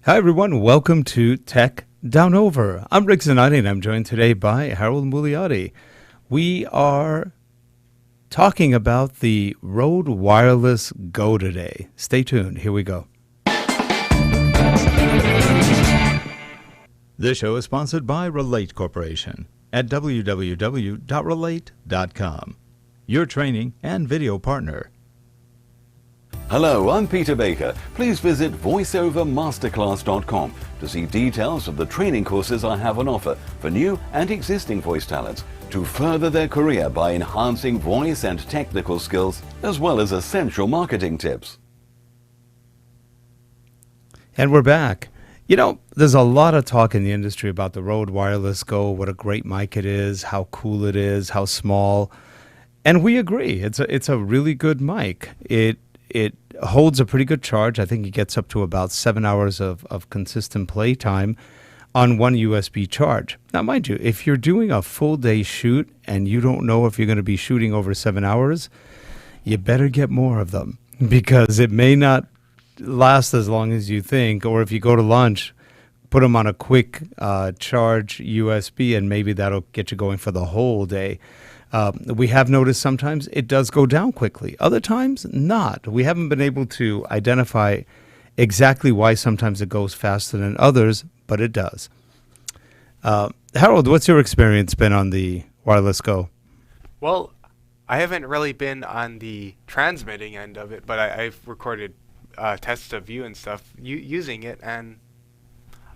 Hi, everyone. Welcome to Tech Down Over. I'm Rick Zanotti, and I'm joined today by Harold Muliati. We are talking about the RØDE Wireless Go today. Stay tuned. Here we go. This show is sponsored by Relate Corporation at www.relate.com, your training and video partner. Hello, I'm Peter Baker. Please visit voiceovermasterclass.com to see details of the training courses I have on offer for new and existing voice talents to further their career by enhancing voice and technical skills, as well as essential marketing tips. And we're back. You know, there's a lot of talk in the industry about the RØDE Wireless Go, what a great mic it is, how cool it is, how small. And we agree. It's a really good mic. It holds a pretty good charge. I think it gets up to about 7 hours of consistent play time on one USB charge. Now, mind you, if you're doing a full day shoot and you don't know if you're going to be shooting over 7 hours, you better get more of them because it may not last as long as you think. Or if you go to lunch, put them on a quick charge USB and maybe that'll get you going for the whole day. We have noticed sometimes it does go down quickly. Other times, not. We haven't been able to identify exactly why sometimes it goes faster than others, but it does. Harold, what's your experience been on the Wireless Go? Well, I haven't really been on the transmitting end of it, but I've recorded tests of you and stuff using it, and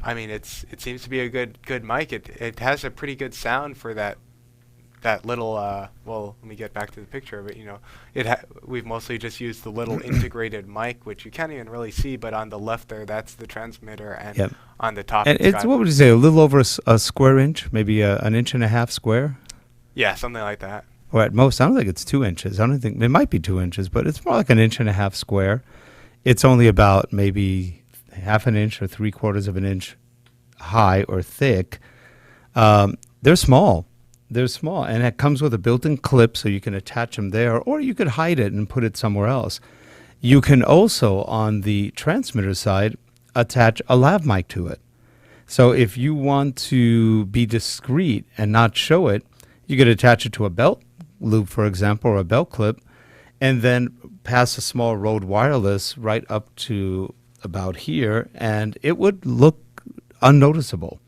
I mean it seems to be a good mic. It has a pretty good sound for that little well, let me get back to the picture of it. You know, we've mostly just used the little integrated mic, which you can't even really see, but on the left there, that's the transmitter, and Yep. on the top, And it's what would you say, a little over a square inch, maybe an inch and a half square? Yeah, something like that. Or at most, I don't think it's 2 inches. I don't think, it might be 2 inches, but it's more like an inch and a half square. It's only about maybe half an inch or 3/4 of an inch high or thick. They're small. They're small, and it comes with a built-in clip, so you can attach them there, or you could hide it and put it somewhere else. You can also, on the transmitter side, attach a lav mic to it. So if you want to be discreet and not show it, you could attach it to a belt loop, for example, or a belt clip, and then pass a small RØDE Wireless right up to about here, and it would look unnoticeable.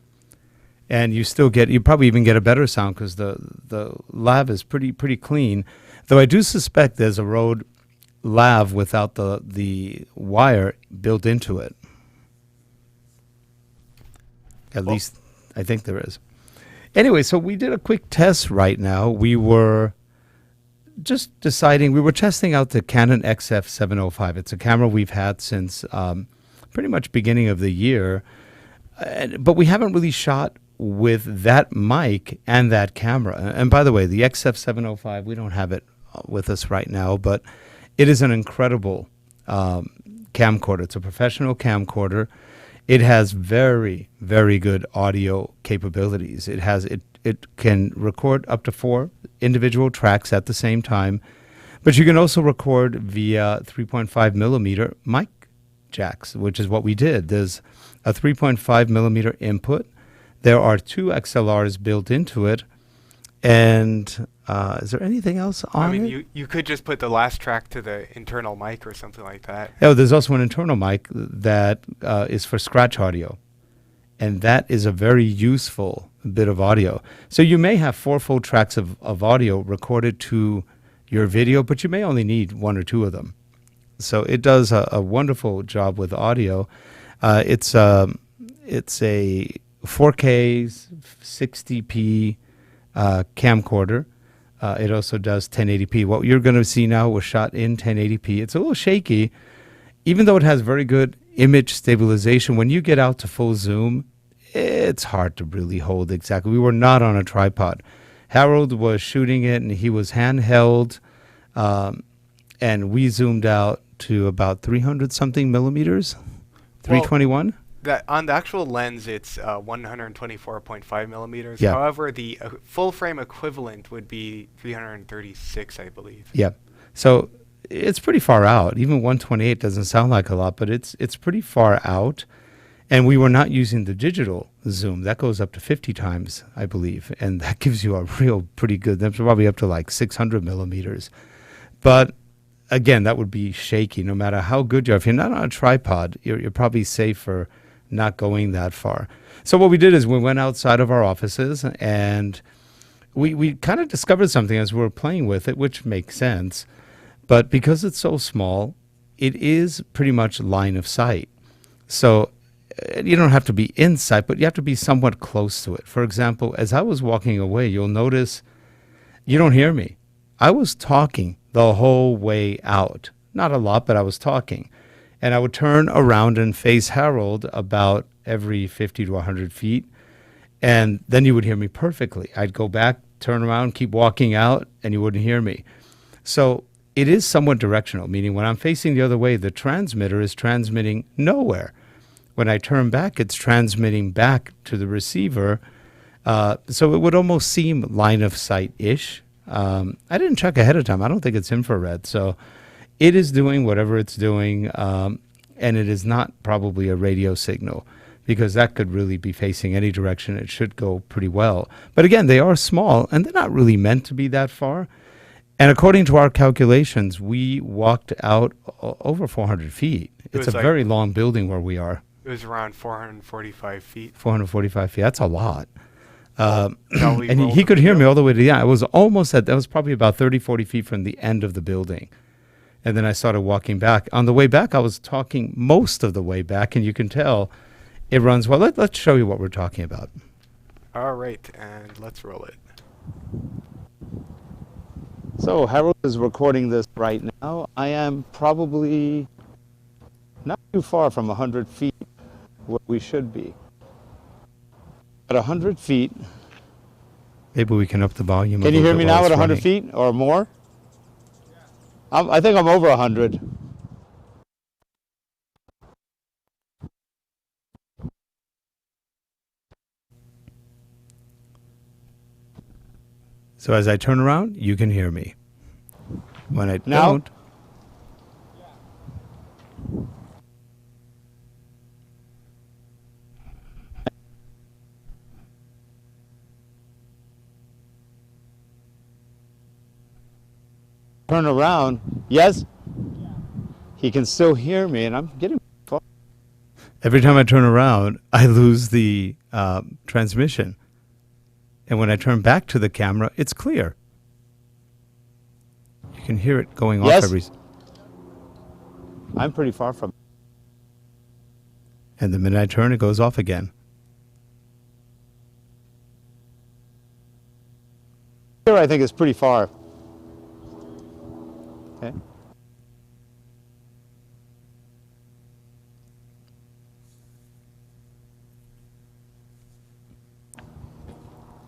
And you probably even get a better sound because the lav is pretty clean. Though I do suspect there's a RØDE lav without the wire built into it. At least I think there is. Anyway, so we did a quick test right now. We were just deciding, we were testing out the Canon XF705. It's a camera we've had since pretty much beginning of the year. But we haven't really shot with that mic and that camera. And by the way, the XF705, we don't have it with us right now, but it is an incredible camcorder. It's a professional camcorder. It has very, very good audio capabilities. It can record up to 4 individual tracks at the same time, but you can also record via 3.5 millimeter mic jacks, which is what we did. There's a 3.5 millimeter input. There are 2 XLRs built into it. And is there anything else on it? I mean, you could just put the last track to the internal mic or something like that. Oh, there's also an internal mic that is for scratch audio. And that is a very useful bit of audio. So you may have 4 full tracks of audio recorded to your video, but you may only need 1 or 2 of them. So it does a wonderful job with audio. It's a 4K 60p camcorder. It also does 1080p. What you're going to see now was shot in 1080p. It's a little shaky, even though it has very good image stabilization. When you get out to full zoom, it's hard to really hold exactly. We were not on a tripod. Harold was shooting it, and he was handheld, and we zoomed out to about 300-something millimeters, 321. That on the actual lens, it's 124.5 millimeters. Yeah. However, the full frame equivalent would be 336, I believe. Yeah. So it's pretty far out. Even 128 doesn't sound like a lot, but it's pretty far out. And we were not using the digital zoom. That goes up to 50 times, I believe. And that gives you a real pretty good, that's probably up to like 600 millimeters. But again, that would be shaky no matter how good you are. If you're not on a tripod, you're probably safe for not going that far. So what we did is we went outside of our offices and we kind of discovered something as we were playing with it, which makes sense. But because it's so small, it is pretty much line of sight. So you don't have to be in sight, but you have to be somewhat close to it. For example, as I was walking away, you'll notice you don't hear me. I was talking the whole way out. Not a lot, but I was talking. And I would turn around and face Harold about every 50 to 100 feet. And then you would hear me perfectly. I'd go back, turn around, keep walking out, and you wouldn't hear me. So it is somewhat directional, meaning when I'm facing the other way, the transmitter is transmitting nowhere. When I turn back, it's transmitting back to the receiver. So it would almost seem line of sight-ish. I didn't check ahead of time. I don't think it's infrared. So it is doing whatever it's doing, and it is not probably a radio signal because that could really be facing any direction. It should go pretty well. But again, they are small, and they're not really meant to be that far. And according to our calculations, we walked out over 400 feet. It's a very long building where we are. It was around 445 feet. 445 feet. That's a lot. And he could hear me all the way to the end. I was almost that was probably about 30, 40 feet from the end of the building. And then I started walking back. On the way back, I was talking most of the way back, and you can tell it runs well. Let's show you what we're talking about. All right, and let's roll it. So Harold is recording this right now. I am probably not too far from 100 feet where we should be. At 100 feet. Maybe we can up the volume. Can you hear me now at 100 feet or more? I think I'm over 100. So as I turn around, you can hear me. When I Now? don't, Turn around. Yes? He can still hear me, and I'm getting far. every time I turn around, I lose the transmission. And when I turn back to the camera, it's clear. You can hear it going Yes. off every... I'm pretty far from. And the minute I turn, it goes off again. Here, I think it's pretty far. Okay.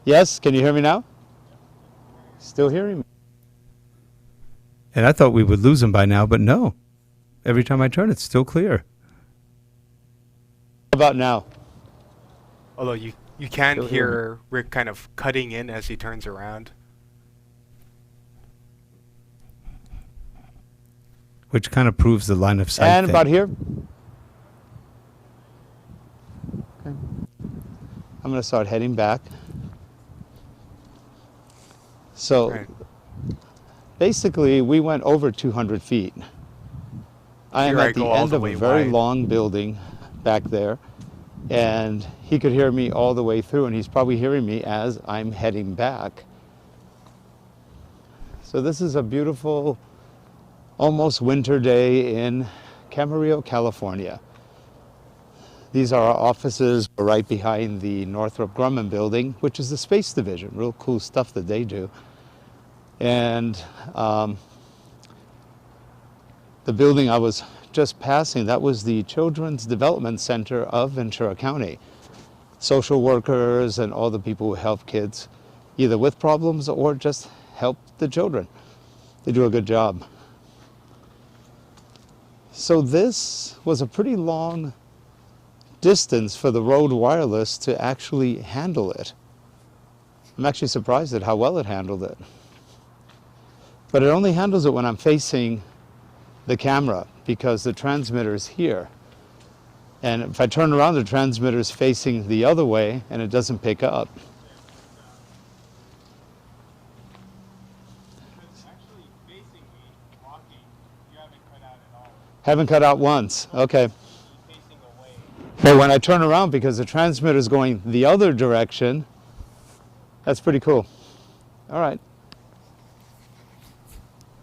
Yes, can you hear me now? Still hearing me. And I thought we would lose him by now, but no. Every time I turn, it's still clear. How about now? Although you can Still hear Rick kind of cutting in as he turns around. Which kind of proves the line of sight And thing. about here? Okay. I'm going to start heading back. So Right. basically, we went over 200 feet. I am Here I at the go all end the of way a very wide. long building back there, and he could hear me all the way through, and he's probably hearing me as I'm heading back. So this is a beautiful, almost winter day in Camarillo, California. These are our offices right behind the Northrop Grumman building, which is the space division. Real cool stuff that they do. And the building I was just passing, that was the Children's Development Center of Ventura County. Social workers and all the people who help kids, either with problems or just help the children. They do a good job. So this was a pretty long distance for the RØDE Wireless to actually handle it. I'm actually surprised at how well it handled it. But it only handles it when I'm facing the camera because the transmitter is here. And if I turn around, the transmitter's facing the other way and it doesn't pick up. It's actually facing me, walking. You haven't cut out at all. Haven't cut out once. Okay. You're facing away. But when I turn around, because the transmitter's going the other direction, that's pretty cool. All right.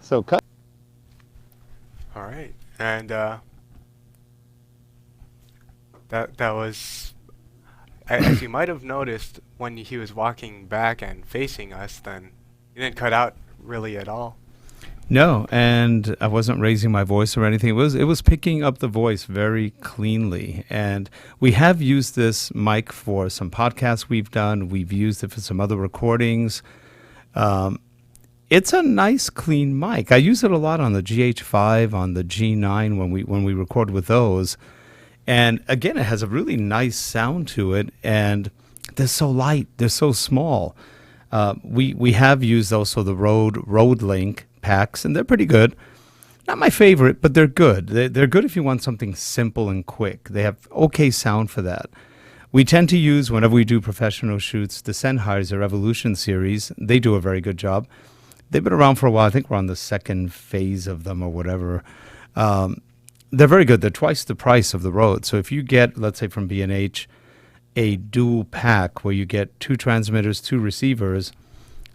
So cut. All right, and that was, as you might have noticed, when he was walking back and facing us, then he didn't cut out really at all. No, and I wasn't raising my voice or anything. It was picking up the voice very cleanly. And we have used this mic for some podcasts we've done. We've used it for some other recordings. It's a nice, clean mic. I use it a lot on the GH5, on the G9 when we record with those. And again, it has a really nice sound to it, and they're so light, they're so small. We have used also the Rode Link packs, and they're pretty good. Not my favorite, but they're good. They're good if you want something simple and quick. They have okay sound for that. We tend to use, whenever we do professional shoots, the Sennheiser Evolution series. They do a very good job. They've been around for a while. I think we're on the second phase of them or whatever. They're very good. They're twice the price of the Rode. So if you get, let's say from B&H, a dual pack where you get 2 transmitters, 2 receivers,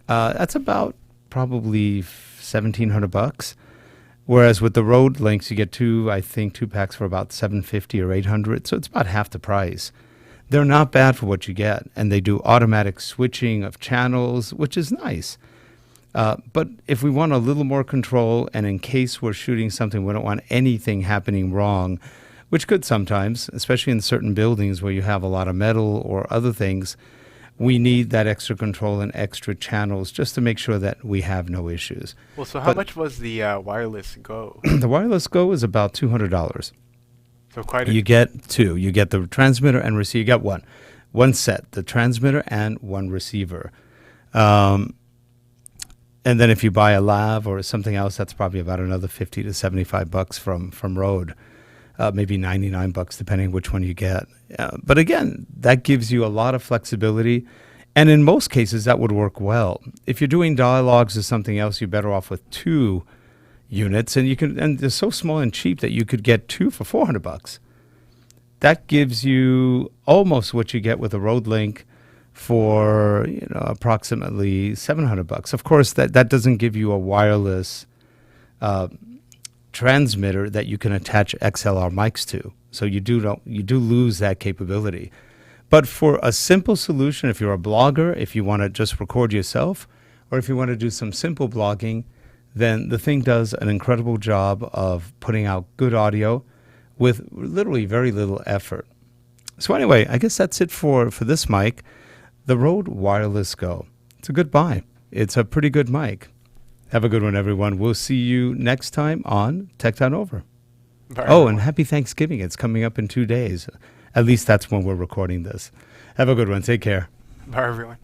that's about probably $1,700. Whereas with the Rode Links, you get 2 packs for about $750 or $800. So it's about half the price. They're not bad for what you get. And they do automatic switching of channels, which is nice. But if we want a little more control, and in case we're shooting something, we don't want anything happening wrong, which could sometimes, especially in certain buildings where you have a lot of metal or other things, we need that extra control and extra channels just to make sure that we have no issues. Well, so how much was the Wireless Go? The Wireless Go is about $200. So quite a... You get 2. You get the transmitter and receiver. You get one set, the transmitter and 1 receiver. And then if you buy a Lav or something else, that's probably about another $50 to $75 from Rode. Maybe $99 depending which one you get. But again, that gives you a lot of flexibility. And in most cases, that would work well. If you're doing dialogues or something else, you're better off with 2 units. And they're so small and cheap that you could get 2 for $400. That gives you almost what you get with a Rode Link for approximately $700. Of course, that doesn't give you a wireless transmitter that you can attach XLR mics to. So you do lose that capability. But for a simple solution, if you're a blogger, if you want to just record yourself, or if you want to do some simple blogging, then the thing does an incredible job of putting out good audio with literally very little effort. So anyway, I guess that's it for this mic. The Rode Wireless Go. It's a good buy. It's a pretty good mic. Have a good one, everyone. We'll see you next time on Tech Down Over. Bye, Oh, everyone. and happy Thanksgiving. It's coming up in 2 days. At least that's when we're recording this. Have a good one. Take care. Bye, everyone.